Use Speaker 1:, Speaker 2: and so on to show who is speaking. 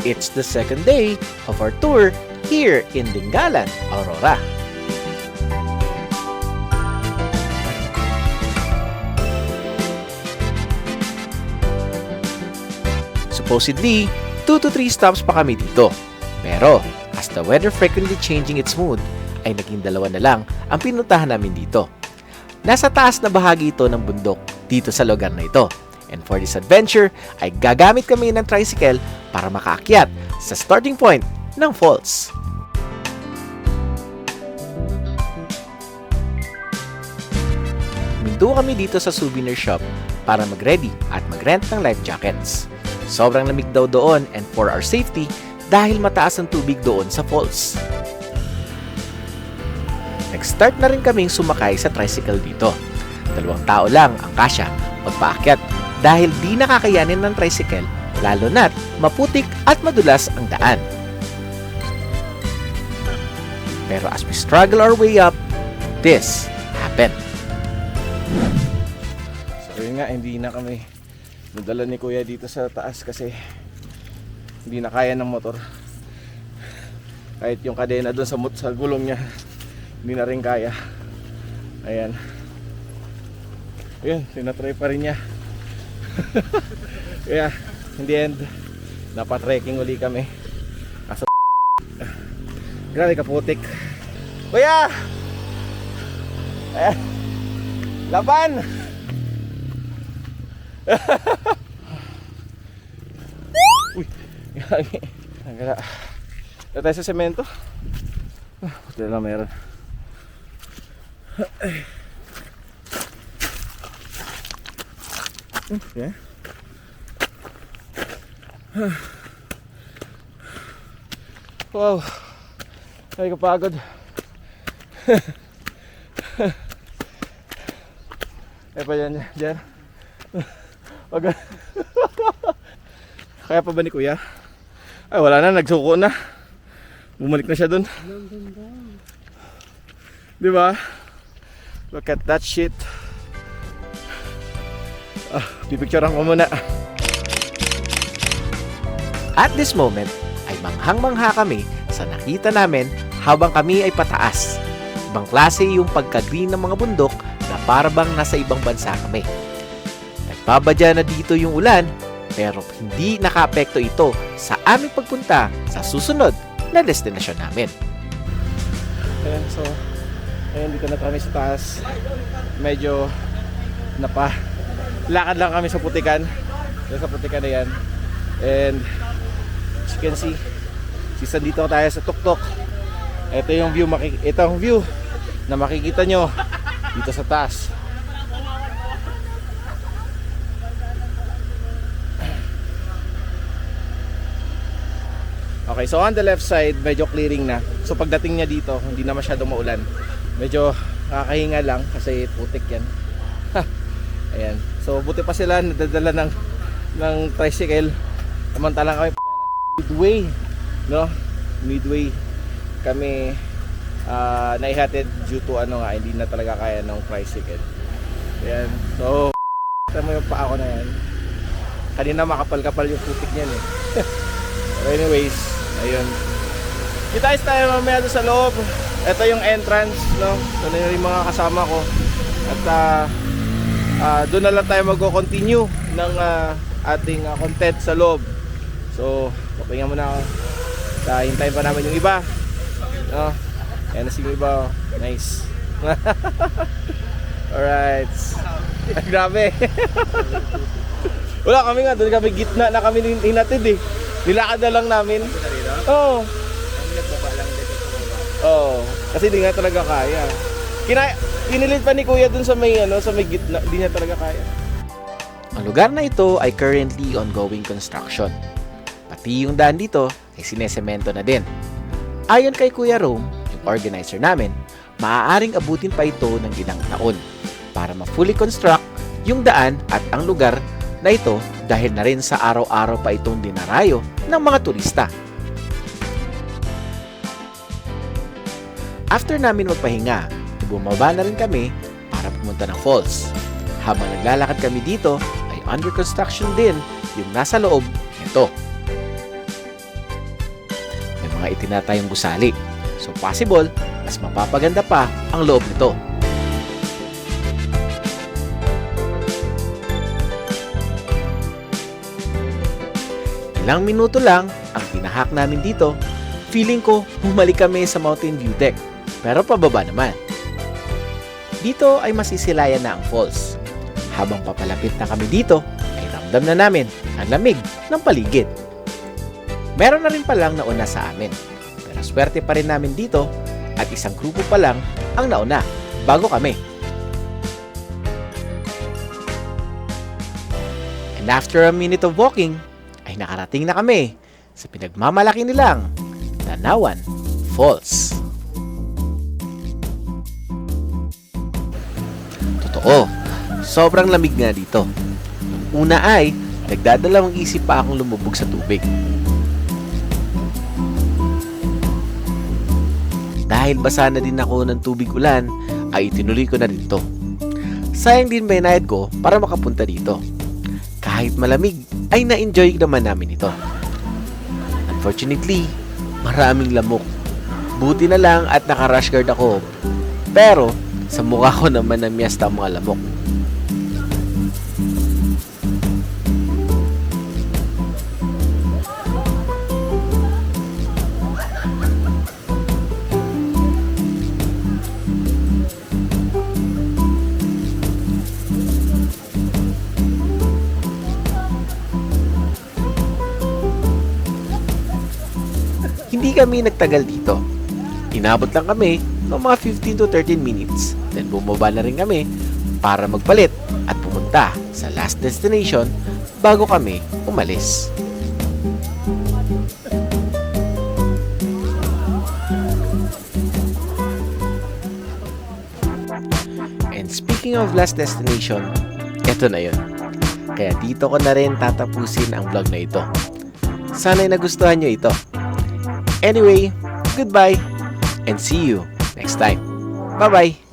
Speaker 1: It's the second day of our tour here in Dingalan, Aurora. Supposedly, 2 to 3 stops pa kami dito. Pero, as the weather frequently changing its mood, ay naging 2 na lang ang pinuntahan namin dito. Nasa taas na bahagi ito ng bundok dito sa lugar na ito. And for this adventure, ay gagamit kami ng tricycle para makaakyat sa starting point ng falls. Minto kami dito sa souvenir shop para mag-ready at mag-rent ng life jackets. Sobrang lamig daw doon and for our safety dahil mataas ang tubig doon sa falls. Nag-start na rin kaming sumakay sa tricycle dito. 2 tao lang ang kasya magpaakyat dahil di nakakayanin ng tricycle lalo na't maputik at madulas ang daan. Pero as we struggle our way up, this happened.
Speaker 2: So yun nga, hindi na kami nadala ni Kuya dito sa taas kasi hindi na kaya ng motor. Kahit yung kadena doon sa gulong niya, hindi na rin kaya. Ayan. Ayun, tinatry pa rin niya. Kaya, in the end, napatrekking uli kami. Kaso, grabe kaputik. Kuya! Ayan. Laban! Uy! Nagala. Dito tayo sa semento. Buti na lang meron. Okay. Wow. Ay kapagod. Ay pa yan, dyan. Wag. Kaya pa ba ni Kuya? Ay wala na, nagsuko na. Bumalik na siya dun. Di ba? Look at that shit. Pipicturean ko muna.
Speaker 1: At this moment, ay manghang-mangha kami sa nakita namin habang kami ay pataas. Ibang klase yung pagka-green ng mga bundok na parabang nasa ibang bansa kami. Nagbabadya na dito yung ulan, pero hindi nakaapekto ito sa aming pagpunta sa susunod na destinasyon namin.
Speaker 2: Ayan, so ayan, dito na kami sa taas. Medyo lakad lang kami sa putikan. Sa putikan na yan. And as you can see, dito tayo sa tuktok. Ito yung view, na makikita nyo dito sa taas. Okay, so on the left side, medyo clearing na. So pagdating niya dito, hindi na masyadong maulan. Medyo nakakahinga lang kasi putik yan. Ayan. So buti pa sila nadadala ng tricycle. Samantalang kami midway, no? Midway kami naihatid due to hindi na talaga kaya ng tricycle. Ayan. So tama yung paa ko na yan. Kanina makapal-kapal yung putik niyan eh. So anyways, ayun. Kita tayo mamaya doon sa loob. Ito yung entrance, no? Ito na yung mga kasama ko. At doon na lang tayo mag-continue ng ating content sa loob. So, papahinga muna ako. Hintayin pa namin yung iba. No? Ayan na si yung iba. Nice. Alright. Grabe. Wala kami nga. Doon kami gitna na kami hinatid eh. Nilakad na lang namin. Oo. Oo. Kasi di nga talaga kaya. Inilit pa ni Kuya dun sa may gitna, di niya talaga kaya.
Speaker 1: Ang lugar na ito ay currently ongoing construction. Pati yung daan dito ay sinesemento na din. Ayon kay Kuya Rome, yung organizer namin, maaaring abutin pa ito ng ilang taon para ma-fully construct yung daan at ang lugar na ito dahil na rin sa araw-araw pa itong dinarayo ng mga turista. After namin magpahinga, bumaba na rin kami para pumunta ng falls. Habang naglalakad kami dito, ay under construction din yung nasa loob nito. mga itinatayong gusali. So possible, mas mapapaganda pa ang loob nito. Ilang minuto lang ang tinahak namin dito. Feeling ko bumalik kami sa Mountain View Deck, pero pababa naman. Dito ay masisilayan na ang falls. Habang papalapit na kami dito, ay ramdam na namin ang lamig ng paligid. Meron na rin palang nauna sa amin, pero swerte pa rin namin dito at isang grupo pa lang ang nauna bago kami. And after a minute of walking, ay nakarating na kami sa pinagmamalaki nilang Tanawan Falls. Totoo, sobrang lamig nga dito. Una ay, nagdadalawang isip pa akong lumubog sa tubig. Dahil basa na din ako ng tubig ulan, ay itinuloy ko na rin to. Sayang din ba inayad ko para makapunta dito. Kahit malamig, ay na-enjoy naman namin ito. Unfortunately, maraming lamok. Buti na lang at naka-rash guard ako. Pero, sa mukha ko naman namiyasta ang mga lamok. Hindi kami nagtagal dito. Inabot lang kami ng mga 15 to 13 minutes. Then bumaba na rin kami para magpalit at pumunta sa last destination bago kami umalis. And speaking of last destination, eto na yun. Kaya dito ko na rin tatapusin ang vlog na ito. Sana'y nagustuhan nyo ito. Anyway, goodbye and see you next time. Bye-bye!